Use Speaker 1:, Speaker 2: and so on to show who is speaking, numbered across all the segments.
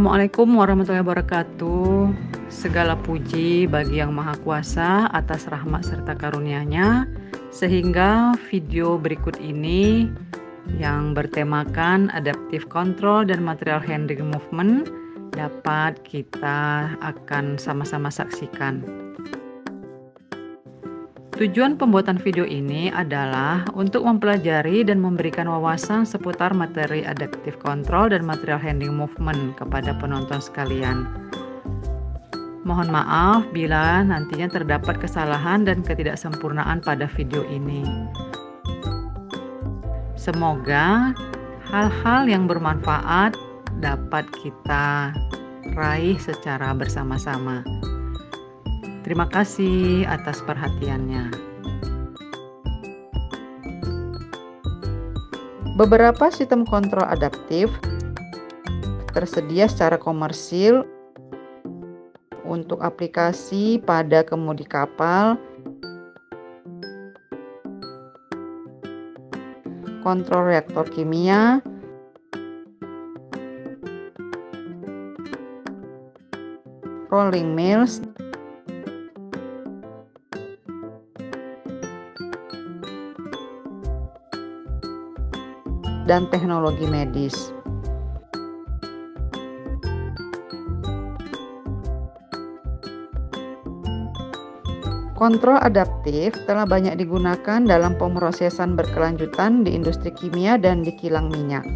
Speaker 1: Assalamualaikum warahmatullahi wabarakatuh. Segala puji bagi Yang Maha Kuasa atas rahmat serta karunia-Nya, sehingga video berikut ini yang bertemakan adaptive control dan material handling movement dapat kita akan sama-sama saksikan. Tujuan pembuatan video ini adalah untuk mempelajari dan memberikan wawasan seputar materi adaptive control dan material handling movement kepada penonton sekalian. Mohon maaf bila nantinya terdapat kesalahan dan ketidaksempurnaan pada video ini. Semoga hal-hal yang bermanfaat dapat kita raih secara bersama-sama. Terima kasih atas perhatiannya. Beberapa sistem kontrol adaptif tersedia secara komersil untuk aplikasi pada kemudi kapal, kontrol reaktor kimia, rolling mills, dan teknologi medis. Kontrol adaptif telah banyak digunakan dalam pemrosesan berkelanjutan di industri kimia dan di kilang minyak.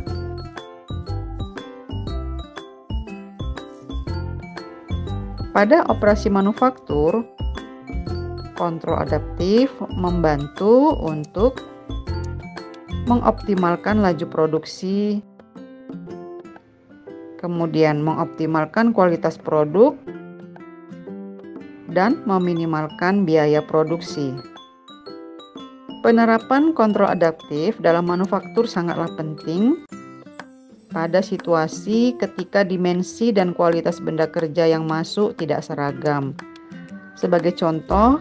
Speaker 1: Pada operasi manufaktur, kontrol adaptif membantu untuk mengoptimalkan laju produksi, kemudian mengoptimalkan kualitas produk, dan meminimalkan biaya produksi. Penerapan kontrol adaptif dalam manufaktur sangatlah penting pada situasi ketika dimensi dan kualitas benda kerja yang masuk tidak seragam. Sebagai contoh,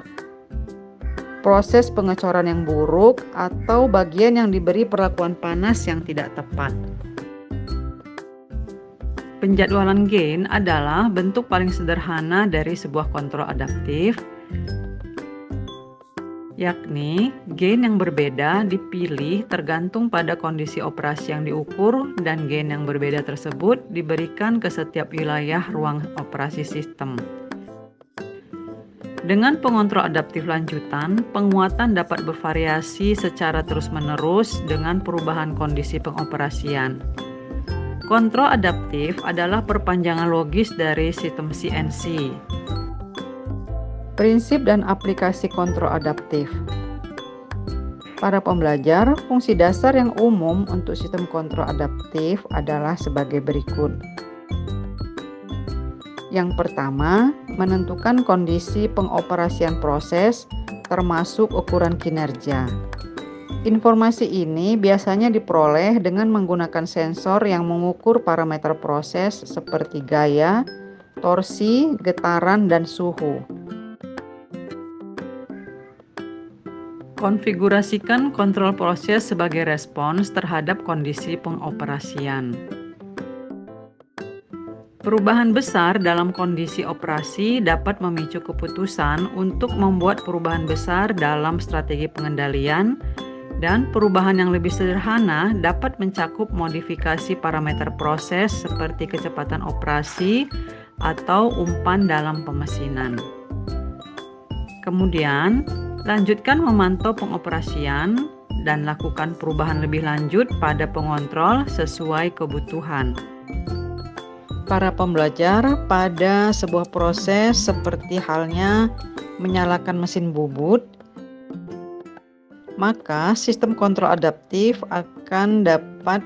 Speaker 1: proses pengecoran yang buruk atau bagian yang diberi perlakuan panas yang tidak tepat. Penjadwalan gain adalah bentuk paling sederhana dari sebuah kontrol adaptif, yakni gain yang berbeda dipilih tergantung pada kondisi operasi yang diukur dan gain yang berbeda tersebut diberikan ke setiap wilayah ruang operasi sistem. Dengan pengontrol adaptif lanjutan, penguatan dapat bervariasi secara terus-menerus dengan perubahan kondisi pengoperasian. Kontrol adaptif adalah perpanjangan logis dari sistem CNC. Prinsip dan aplikasi kontrol adaptif. Para pembelajar, fungsi dasar yang umum untuk sistem kontrol adaptif adalah sebagai berikut. Yang pertama, menentukan kondisi pengoperasian proses termasuk ukuran kinerja. Informasi ini biasanya diperoleh dengan menggunakan sensor yang mengukur parameter proses seperti gaya, torsi, getaran, dan suhu. Konfigurasikan kontrol proses sebagai respons terhadap kondisi pengoperasian. Perubahan besar dalam kondisi operasi dapat memicu keputusan untuk membuat perubahan besar dalam strategi pengendalian, dan perubahan yang lebih sederhana dapat mencakup modifikasi parameter proses seperti kecepatan operasi atau umpan dalam pemesinan. Kemudian, lanjutkan memantau pengoperasian dan lakukan perubahan lebih lanjut pada pengontrol sesuai kebutuhan. Para pembelajar, pada sebuah proses seperti halnya menyalakan mesin bubut, maka sistem kontrol adaptif akan dapat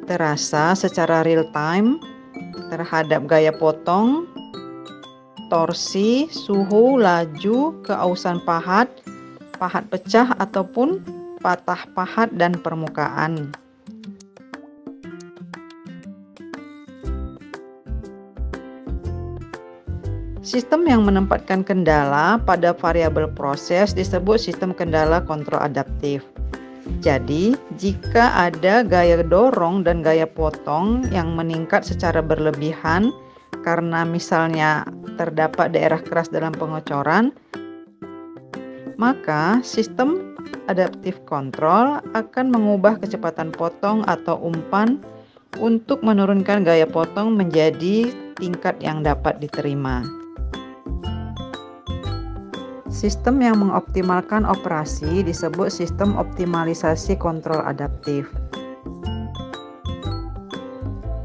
Speaker 1: terasa secara real time terhadap gaya potong, torsi, suhu, laju, keausan pahat, pahat pecah ataupun patah pahat dan permukaan. Sistem yang menempatkan kendala pada variabel proses disebut sistem kendala kontrol adaptif. Jadi, jika ada gaya dorong dan gaya potong yang meningkat secara berlebihan karena misalnya terdapat daerah keras dalam pengocoran, maka sistem adaptive control akan mengubah kecepatan potong atau umpan untuk menurunkan gaya potong menjadi tingkat yang dapat diterima. Sistem yang mengoptimalkan operasi disebut sistem optimalisasi kontrol adaptif.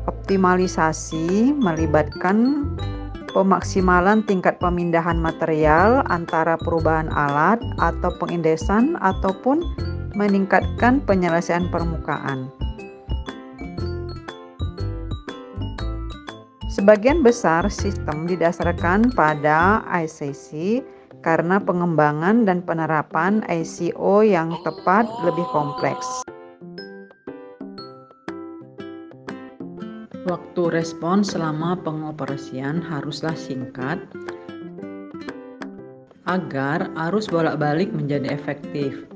Speaker 1: Optimalisasi melibatkan pemaksimalan tingkat pemindahan material antara perubahan alat atau pengindesan ataupun meningkatkan penyelesaian permukaan. Sebagian besar sistem didasarkan pada ICC karena pengembangan dan penerapan ICO yang tepat lebih kompleks. Waktu respon selama pengoperasian haruslah singkat agar arus bolak-balik menjadi efektif.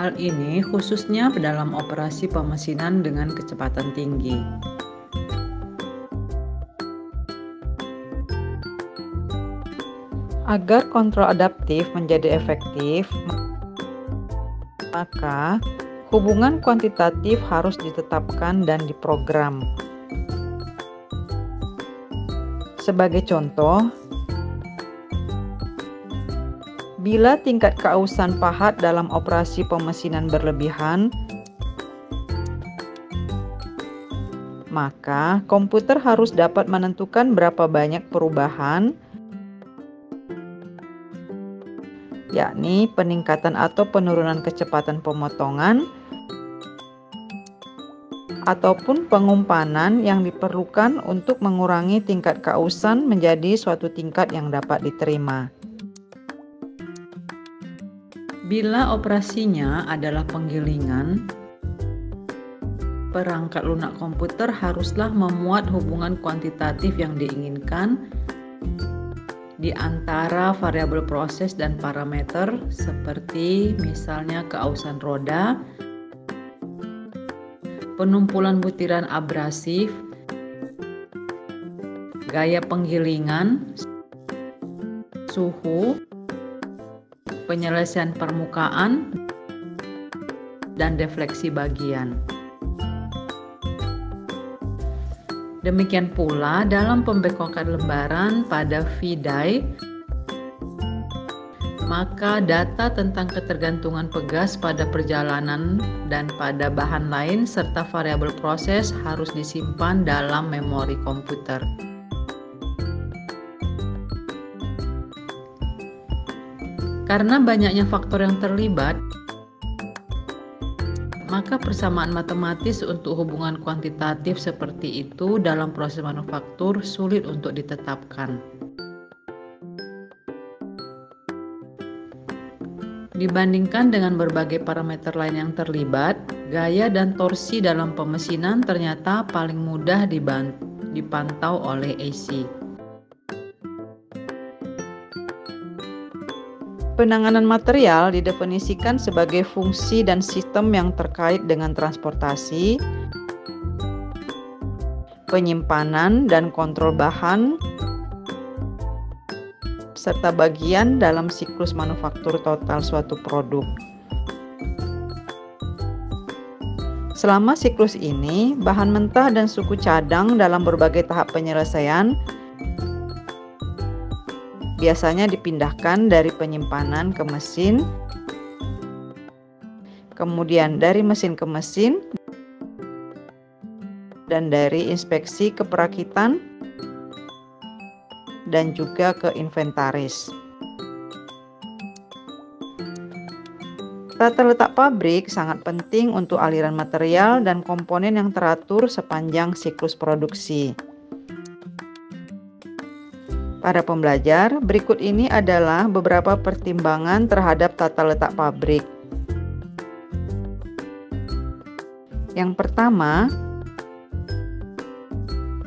Speaker 1: Hal ini khususnya dalam operasi pemesinan dengan kecepatan tinggi. Agar kontrol adaptif menjadi efektif, maka hubungan kuantitatif harus ditetapkan dan diprogram. Sebagai contoh, bila tingkat keausan pahat dalam operasi pemesinan berlebihan, maka komputer harus dapat menentukan berapa banyak perubahan, yakni peningkatan atau penurunan kecepatan pemotongan ataupun pengumpanan yang diperlukan untuk mengurangi tingkat keausan menjadi suatu tingkat yang dapat diterima. Bila operasinya adalah penggilingan, perangkat lunak komputer haruslah memuat hubungan kuantitatif yang diinginkan di antara variabel proses dan parameter seperti misalnya keausan roda, penumpulan butiran abrasif, gaya penggilingan, suhu, penyelesaian permukaan, dan defleksi bagian. Demikian pula dalam pembekokan lembaran pada V-die, maka data tentang ketergantungan pegas pada perjalanan dan pada bahan lain serta variabel proses harus disimpan dalam memori komputer. Karena banyaknya faktor yang terlibat, maka persamaan matematis untuk hubungan kuantitatif seperti itu dalam proses manufaktur sulit untuk ditetapkan. Dibandingkan dengan berbagai parameter lain yang terlibat, gaya dan torsi dalam pemesinan ternyata paling mudah dipantau oleh AC. Penanganan material didefinisikan sebagai fungsi dan sistem yang terkait dengan transportasi, penyimpanan dan kontrol bahan, serta bagian dalam siklus manufaktur total suatu produk. Selama siklus ini, bahan mentah dan suku cadang dalam berbagai tahap penyelesaian biasanya dipindahkan dari penyimpanan ke mesin, kemudian dari mesin ke mesin, dan dari inspeksi ke perakitan, dan juga ke inventaris. Tata letak pabrik sangat penting untuk aliran material dan komponen yang teratur sepanjang siklus produksi. Para pembelajar, berikut ini adalah beberapa pertimbangan terhadap tata letak pabrik. Yang pertama,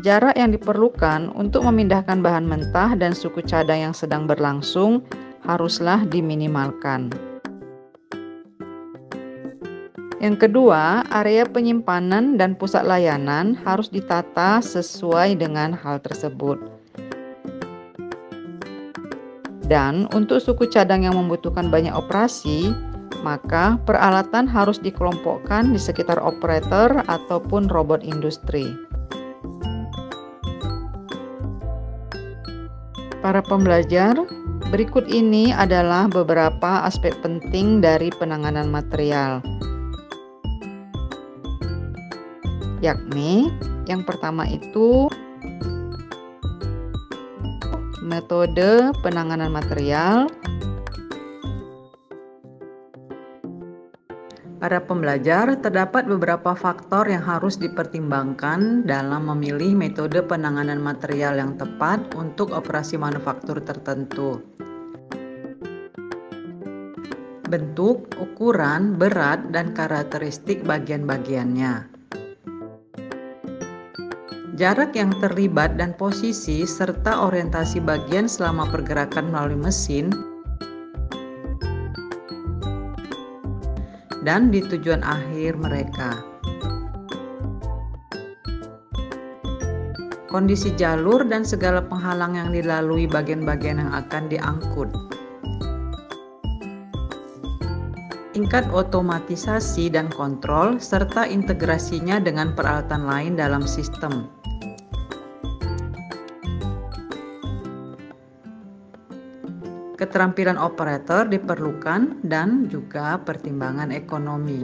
Speaker 1: jarak yang diperlukan untuk memindahkan bahan mentah dan suku cadang yang sedang berlangsung haruslah diminimalkan. Yang kedua, area penyimpanan dan pusat layanan harus ditata sesuai dengan hal tersebut. Dan untuk suku cadang yang membutuhkan banyak operasi, maka peralatan harus dikelompokkan di sekitar operator ataupun robot industri. Para pembelajar, berikut ini adalah beberapa aspek penting dari penanganan material. Yakni, yang pertama itu metode penanganan material. Para pembelajar, terdapat beberapa faktor yang harus dipertimbangkan dalam memilih metode penanganan material yang tepat untuk operasi manufaktur tertentu. Bentuk, ukuran, berat, dan karakteristik bagian-bagiannya. Jarak yang terlibat dan posisi serta orientasi bagian selama pergerakan melalui mesin dan di tujuan akhir mereka. Kondisi jalur dan segala penghalang yang dilalui bagian-bagian yang akan diangkut. Tingkat otomatisasi dan kontrol serta integrasinya dengan peralatan lain dalam sistem. Keterampilan operator diperlukan dan juga pertimbangan ekonomi.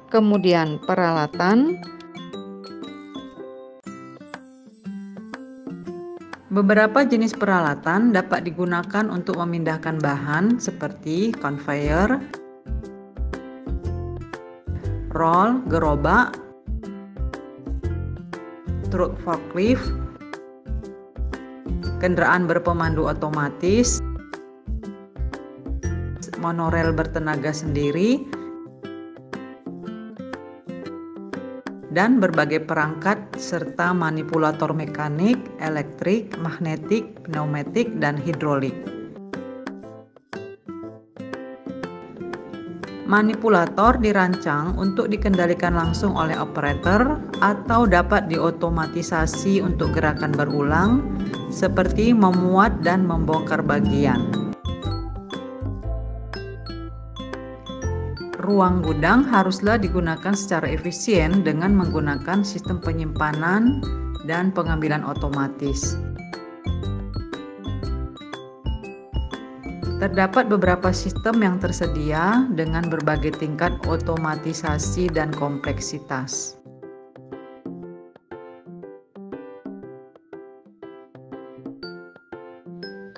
Speaker 1: Kemudian peralatan. Beberapa jenis peralatan dapat digunakan untuk memindahkan bahan seperti conveyor, roll, gerobak, truk forklift, kendaraan berpemandu otomatis, monorel bertenaga sendiri, dan berbagai perangkat serta manipulator mekanik, elektrik, magnetik, pneumatik, dan hidrolik. Manipulator dirancang untuk dikendalikan langsung oleh operator atau dapat diotomatisasi untuk gerakan berulang seperti memuat dan membongkar bagian. Ruang gudang haruslah digunakan secara efisien dengan menggunakan sistem penyimpanan dan pengambilan otomatis. Terdapat beberapa sistem yang tersedia dengan berbagai tingkat otomatisasi dan kompleksitas.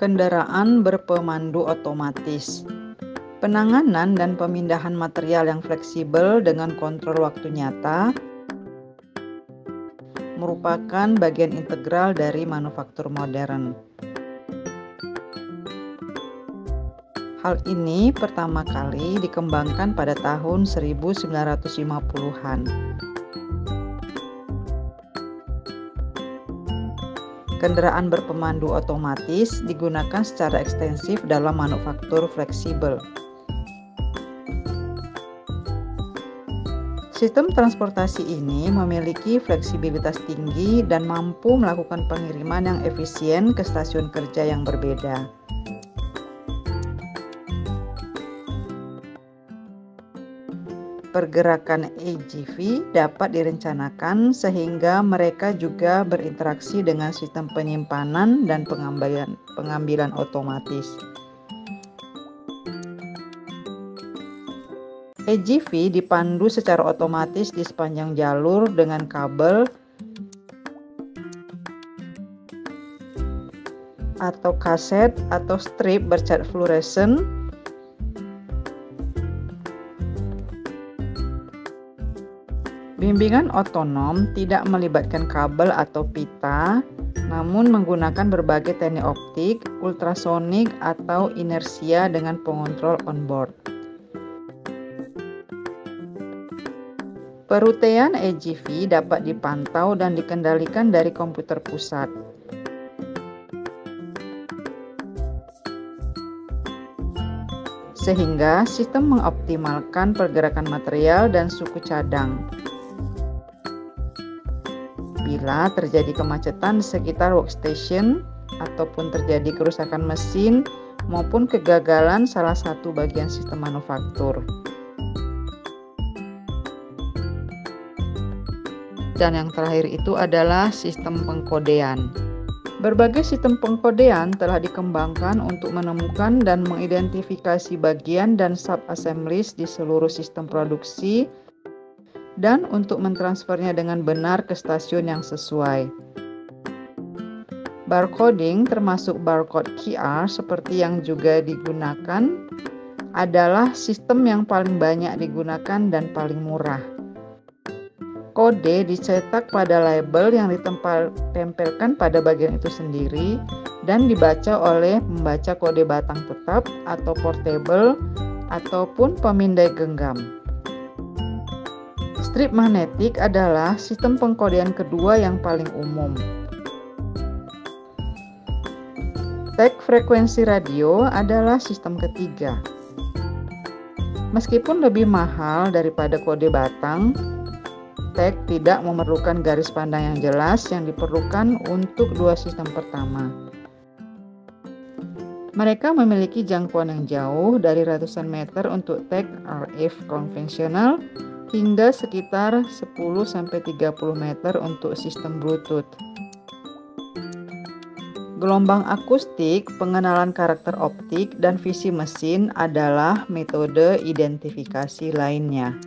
Speaker 1: Kendaraan berpemandu otomatis. Penanganan dan pemindahan material yang fleksibel dengan kontrol waktu nyata merupakan bagian integral dari manufaktur modern. Hal ini pertama kali dikembangkan pada tahun 1950-an. Kendaraan berpemandu otomatis digunakan secara ekstensif dalam manufaktur fleksibel. Sistem transportasi ini memiliki fleksibilitas tinggi dan mampu melakukan pengiriman yang efisien ke stasiun kerja yang berbeda. Pergerakan AGV dapat direncanakan sehingga mereka juga berinteraksi dengan sistem penyimpanan dan pengambilan otomatis. AGV dipandu secara otomatis di sepanjang jalur dengan kabel atau kaset atau strip bercat fluoresen. Bimbingan otonom tidak melibatkan kabel atau pita, namun menggunakan berbagai teknik optik, ultrasonik, atau inersia dengan pengontrol onboard. Perutaian AGV dapat dipantau dan dikendalikan dari komputer pusat. sehingga sistem mengoptimalkan pergerakan material dan suku cadang. Bila terjadi kemacetan di sekitar workstation ataupun terjadi kerusakan mesin maupun kegagalan salah satu bagian sistem manufaktur. Dan yang terakhir itu adalah sistem pengkodean. Berbagai sistem pengkodean telah dikembangkan untuk menemukan dan mengidentifikasi bagian dan sub-assemblies di seluruh sistem produksi dan untuk mentransfernya dengan benar ke stasiun yang sesuai. Barcoding termasuk barcode QR seperti yang juga digunakan adalah sistem yang paling banyak digunakan dan paling murah. Kode dicetak pada label yang ditempelkan pada bagian itu sendiri dan dibaca oleh pembaca kode batang tetap atau portable ataupun pemindai genggam. Strip magnetik adalah sistem pengkodean kedua yang paling umum. Tag frekuensi radio adalah sistem ketiga. Meskipun lebih mahal daripada kode batang, tag tidak memerlukan garis pandang yang jelas yang diperlukan untuk dua sistem pertama. Mereka memiliki jangkauan yang jauh dari ratusan meter untuk tag RF konvensional hingga sekitar 10-30 meter untuk sistem Bluetooth. Gelombang akustik, pengenalan karakter optik, dan visi mesin adalah metode identifikasi lainnya.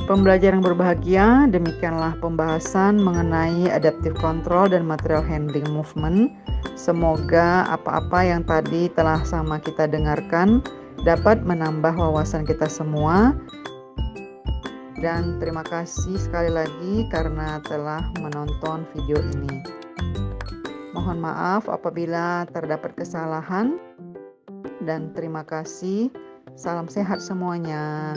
Speaker 1: Pembelajaran berbahagia, demikianlah pembahasan mengenai adaptive control dan material handling movement. Semoga apa-apa yang tadi telah sama kita dengarkan dapat menambah wawasan kita semua. Dan terima kasih sekali lagi karena telah menonton video ini. Mohon maaf apabila terdapat kesalahan dan terima kasih. Salam sehat semuanya.